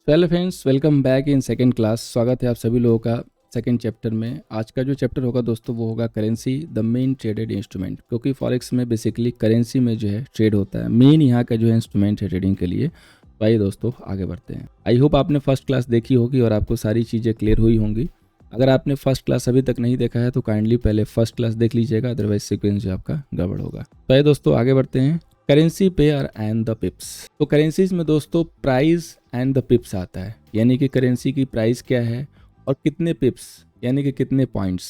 Well friends, welcome back in second class. स्वागत है आप सभी लोगों का सेकंड चैप्टर में। आज का जो चैप्टर होगा दोस्तों वो होगा currency the main traded instrument, क्योंकि फॉरेक्स में बेसिकली करेंसी में जो है ट्रेड होता है। मेन यहाँ का जो है इंस्ट्रूमेंट है ट्रेडिंग के लिए। तो आइए दोस्तों आगे बढ़ते हैं। आई होप आपने फर्स्ट क्लास देखी होगी और आपको सारी चीज़ें क्लियर हुई होंगी। अगर आपने फर्स्ट क्लास अभी तक नहीं देखा है तो काइंडली पहले फर्स्ट क्लास देख लीजिएगा, अदरवाइज सीक्वेंस जो आपका गड़बड़ होगा। तो आइए दोस्तों आगे बढ़ते हैं। Currency pair and the पिप्स। तो करेंसीज में दोस्तों प्राइस एंड द पिप्स आता है, यानी कि करेंसी की प्राइस क्या है और कितने पिप्स यानी कि कितने पॉइंट्स।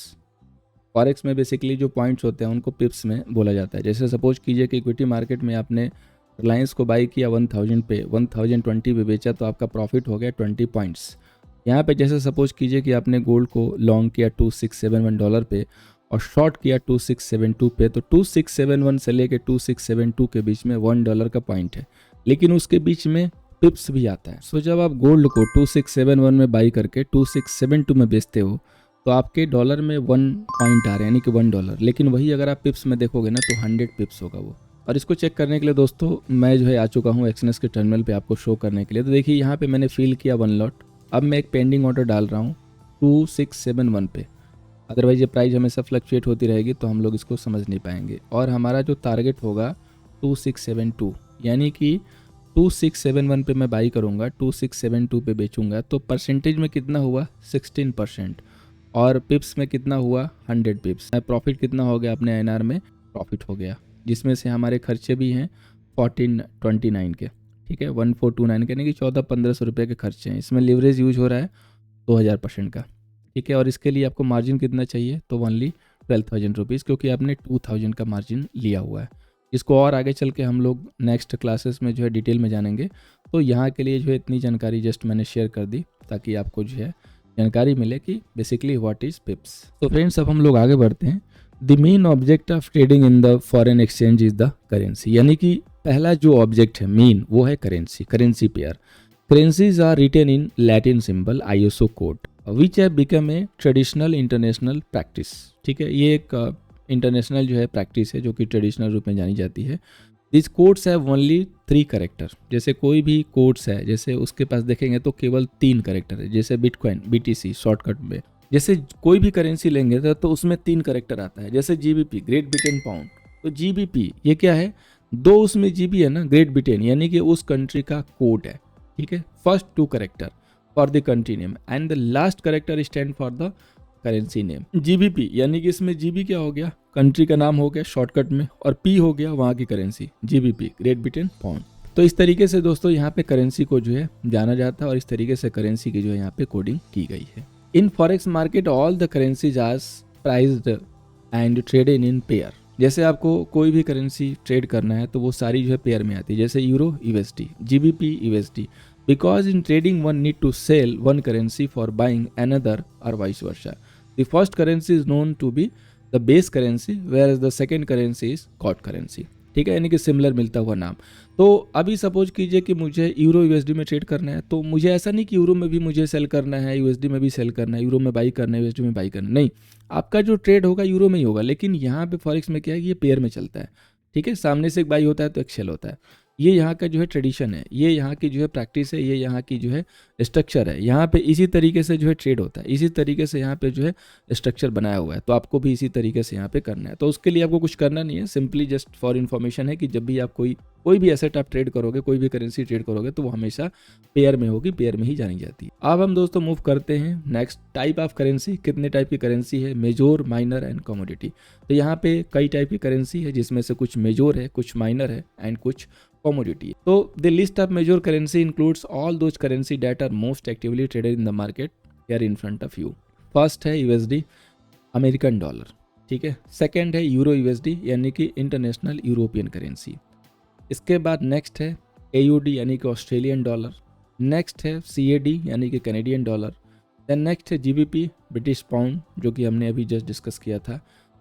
फॉरेक्स में बेसिकली जो पॉइंट्स होते हैं उनको पिप्स में बोला जाता है। जैसे सपोज कीजिए कि इक्विटी मार्केट में आपने रिलायंस को बाई किया 1000 पे, 1020 पे बेचा तो आपका प्रॉफिट हो गया 20 पॉइंट्स। यहाँ पे जैसे सपोज कीजिए कि आपने गोल्ड को लॉन्ग किया $2671 पे और शॉर्ट किया 2672 पे, तो 2671 से लेके 2672 के बीच में $1 का पॉइंट है, लेकिन उसके बीच में पिप्स भी आता है। सो जब आप गोल्ड को 2671 में बाई करके 2672 में बेचते हो तो आपके डॉलर में 1 पॉइंट आ रहे हैं, यानी कि $1। लेकिन वही अगर आप पिप्स में देखोगे ना तो 100 पिप्स होगा वो। और इसको चेक करने के लिए दोस्तों मैं जो है आ चुका हूँ एक्सनेस के टर्मिनल पे आपको शो करने के लिए। तो देखिए यहाँ पे मैंने फिल किया 1 लॉट। अब मैं एक पेंडिंग ऑर्डर डाल रहा हूँ 2671 पे। अदरवाइज ये प्राइस हमेशा फ्लक्चुएट होती रहेगी तो हम लोग इसको समझ नहीं पाएंगे। और हमारा जो टारगेट होगा 2672, यानी कि 2671 पे मैं बाई करूँगा, 2672 पे बेचूंगा। तो परसेंटेज में कितना हुआ 16%, और पिप्स में कितना हुआ 100 पिप्स। प्रॉफिट कितना हो गया अपने एनआर में प्रॉफिट हो गया, जिसमें से हमारे खर्चे भी हैं 1429 के, ठीक है 1429 के, यानी कि 1400-1500 रुपये के खर्चे हैं। इसमें लिवरेज यूज हो रहा है 2000% का, ठीक है। और इसके लिए आपको मार्जिन कितना चाहिए तो ओनली 12,000 रुपीज़, क्योंकि आपने 2000 का मार्जिन लिया हुआ है। इसको और आगे चल के हम लोग नेक्स्ट क्लासेस में जो है डिटेल में जानेंगे। तो यहाँ के लिए जो है इतनी जानकारी जस्ट मैंने शेयर कर दी ताकि आपको जो है जानकारी मिले कि बेसिकली व्हाट इज़ पिप्स। तो फ्रेंड्स अब हम लोग आगे बढ़ते हैं। The main object of trading in the foreign exchange is the currency, यानी कि पहला जो ऑब्जेक्ट है मेन वो है currency, currency pair. Currencies are written in Latin symbol ISO code which have become a traditional international practice, ठीक है। ये एक इंटरनेशनल जो है प्रैक्टिस है जो कि ट्रेडिशनल रूप में जानी जाती है। This codes have only 3 character. जैसे कोई भी कोड्स है जैसे उसके पास देखेंगे तो केवल 3 कैरेक्टर है। जैसे बिटकॉइन BTC शॉर्टकट में जैसे कोई भी करेंसी लेंगे तो उसमें 3 कैरेक्टर आता है। जैसे GBP ग्रेट ब्रिटेन पाउंड, तो GBP ये क्या है, 2 उसमें GB है ना, ग्रेट ब्रिटेन यानी कि उस कंट्री का कोड है, ठीक है। First 2 character for the country name and the last character stand for the currency name. GBP यानी कि इसमें GB क्या हो गया, कंट्री का नाम हो गया शॉर्टकट में, और P हो गया वहाँ की currency, GBP great Britain pound. तो इस तरीके से दोस्तों यहाँ पे करेंसी को जो है जाना जाता है और इस तरीके से करेंसी की जो है यहाँ पे कोडिंग की गई है। In forex market all the currencies are priced and traded in pair. जैसे आपको कोई भी करेंसी ट्रेड करना है तो वो सारी जो है पेयर में आती है। जैसे euro USD, GBP USD, because in trading one need to sell one currency for buying another or vice versa. The first currency is known to be the base currency whereas the second currency is code currency, ठीक है, यानी कि similar मिलता हुआ नाम। तो अभी suppose कीजिए कि मुझे यूरो USD में ट्रेड करना है, तो मुझे ऐसा नहीं कि यूरो में भी मुझे सेल करना है, USD में भी सेल करना है, यूरो में बाई करना है, USD में बाई करना है, नहीं, आपका जो ट्रेड होगा यूरो में ही होगा। लेकिन यहाँ पे फॉरेक्स में क्या है, ये पेयर में चलता है, ठीक है। सामने से एक बाई होता है तो एक सेल होता है। ये यहाँ का जो है ट्रेडिशन है, ये यहाँ की जो है प्रैक्टिस है, ये यहाँ की जो है स्ट्रक्चर है। यहाँ पे इसी तरीके से जो है ट्रेड होता है, इसी तरीके से यहाँ पे जो है स्ट्रक्चर बनाया हुआ है। तो आपको भी इसी तरीके से यहाँ पे करना है। तो उसके लिए आपको कुछ करना नहीं है, सिंपली जस्ट फॉर इन्फॉर्मेशन है कि जब भी आप कोई भी एसेट आप ट्रेड करोगे, कोई भी करेंसी ट्रेड करोगे तो वो हमेशा पेयर में होगी, पेयर में ही जानी जाती है। अब हम दोस्तों मूव करते हैं नेक्स्ट टाइप ऑफ करेंसी। कितने टाइप की करेंसी है, मेजोर, माइनर एंड कमोडिटी। तो यहाँ पे कई टाइप की करेंसी है जिसमें से कुछ मेजोर है, कुछ माइनर है एंड कुछ commodity. So the list of major currency includes all those currency that are most actively traded in the market here in front of you. First है USD अमेरिकन डॉलर, ठीक है। Second है euro USD यानी कि international European currency. इसके बाद next है AUD यानी कि ऑस्ट्रेलियन डॉलर। नेक्स्ट है CAD यानी कि कैनेडियन डॉलर। देन नेक्स्ट है GBP ब्रिटिश पाउंड जो कि हमने अभी जस्ट डिस्कस किया था।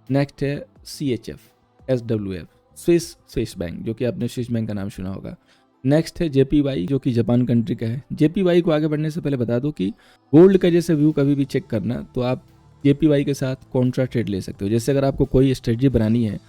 नेक्स्ट है CHF SWF स्विस बैंक जो कि आपने स्विस बैंक का नाम सुना होगा। नेक्स्ट है JPY जो कि जापान कंट्री का है। JPY को आगे बढ़ने से पहले बता दो कि गोल्ड का जैसे व्यू कभी भी चेक करना तो आप JPY के साथ कॉन्ट्रा ट्रेड ले सकते हो। जैसे अगर आपको कोई स्ट्रेटजी बनानी है,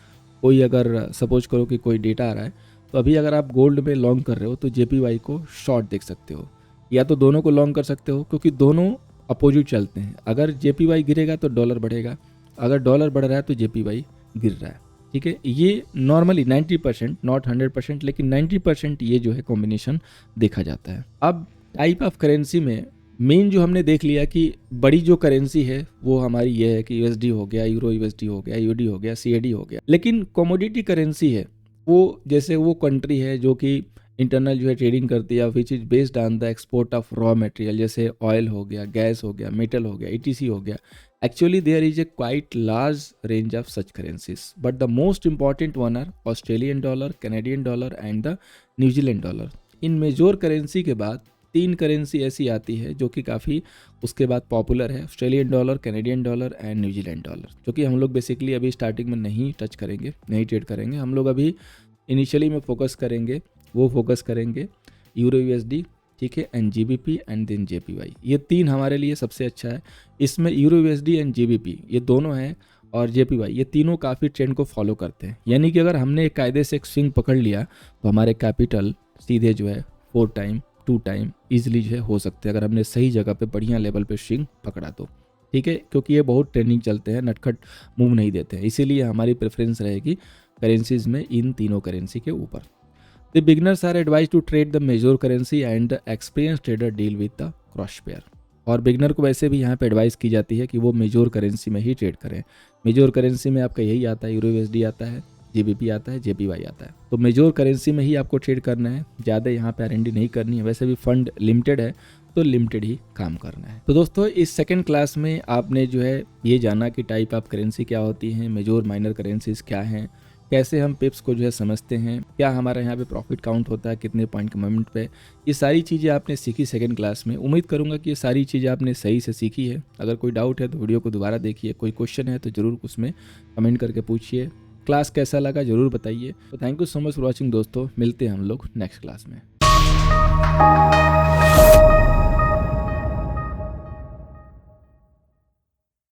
कोई अगर सपोज करो कि कोई डेटा आ रहा है, तो अभी अगर आप गोल्ड में लॉन्ग कर रहे हो तो JPY को शॉर्ट देख सकते हो। या तो दोनों को लॉन्ग कर सकते हो, क्योंकि दोनों अपोजिट चलते हैं। अगर JPY गिरेगा तो डॉलर बढ़ेगा, अगर डॉलर बढ़ रहा है तो JPY गिर रहा है। ठीक है, ये नॉर्मली 90%, नॉट 100%, लेकिन 90% ये जो है कॉम्बिनेशन देखा जाता है। अब टाइप ऑफ करेंसी में मेन जो हमने देख लिया कि बड़ी जो करेंसी है वो हमारी ये है कि USD हो गया, यूरो USD हो गया, UD हो गया, CAD हो गया। लेकिन कमोडिटी करेंसी है वो, जैसे वो कंट्री है जो कि इंटरनल जो है ट्रेडिंग करती है, which is based on the export of raw material, जैसे ऑयल हो गया, गैस हो गया, मेटल हो गया, ETC हो गया। Actually there is a quite large range of such currencies, but the most important one are Australian dollar, Canadian dollar and the New Zealand dollar. इन मेजोर करेंसी के बाद 3 करेंसी ऐसी आती है जो कि काफ़ी उसके बाद पॉपुलर है, Australian dollar, Canadian dollar and New Zealand dollar, जो कि हम लोग बेसिकली अभी स्टार्टिंग में नहीं टच करेंगे, नहीं ट्रेड करेंगे। हम लोग अभी इनिशियली में फोकस करेंगे यूरो USD, ठीक है, and GBP and then JPY। ये 3 हमारे लिए सबसे अच्छा है। इसमें यूरो USD एंड GBP ये दोनों हैं, और JPY ये तीनों काफ़ी ट्रेंड को फॉलो करते हैं। यानी कि अगर हमने एक कायदे से एक स्विंग पकड़ लिया तो हमारे कैपिटल सीधे जो है 4 टाइम 2 टाइम ईजिली जो है हो सकते हैं, अगर हमने सही जगह पे बढ़िया लेवल पे स्विंग पकड़ा तो। ठीक है, क्योंकि ये बहुत ट्रेंडिंग चलते हैं, नटखट मूव नहीं देते हैं, इसीलिए हमारी प्रेफरेंस रहेगी करेंसीज में इन तीनों करेंसी के ऊपर। The beginners are advise to trade the major currency and the experience trader deal with the cross pair. और बिगनर को वैसे भी यहाँ पे एडवाइस की जाती है कि वो मेजोर करेंसी में ही ट्रेड करें। मेजोर करेंसी में आपका यही आता है, यूरो USD आता है, GBP आता है, JPY आता है। तो मेजोर करेंसी में ही आपको ट्रेड करना है, ज़्यादा यहाँ पे R&D नहीं करनी है। वैसे भी फंड लिमिटेड है तो लिमिटेड ही काम करना है। तो दोस्तों इस सेकंड क्लास में आपने जो है ये जाना कि टाइप ऑफ करेंसी क्या होती हैं, मेजोर माइनर करेंसीज क्या हैं, कैसे हम पिप्स को जो है समझते हैं, क्या हमारे यहाँ पे प्रॉफिट काउंट होता है, कितने पॉइंट के मोमेंट पे, ये सारी चीज़ें आपने सीखी सेकंड क्लास में। उम्मीद करूँगा कि ये सारी चीज़ें आपने सही से सीखी है। अगर कोई डाउट है तो वीडियो को दोबारा देखिए, कोई क्वेश्चन है तो ज़रूर उसमें कमेंट करके पूछिए। क्लास कैसा लगा ज़रूर बताइए। तो thank you so much for watching दोस्तों, मिलते हैं हम लोग नेक्स्ट क्लास में।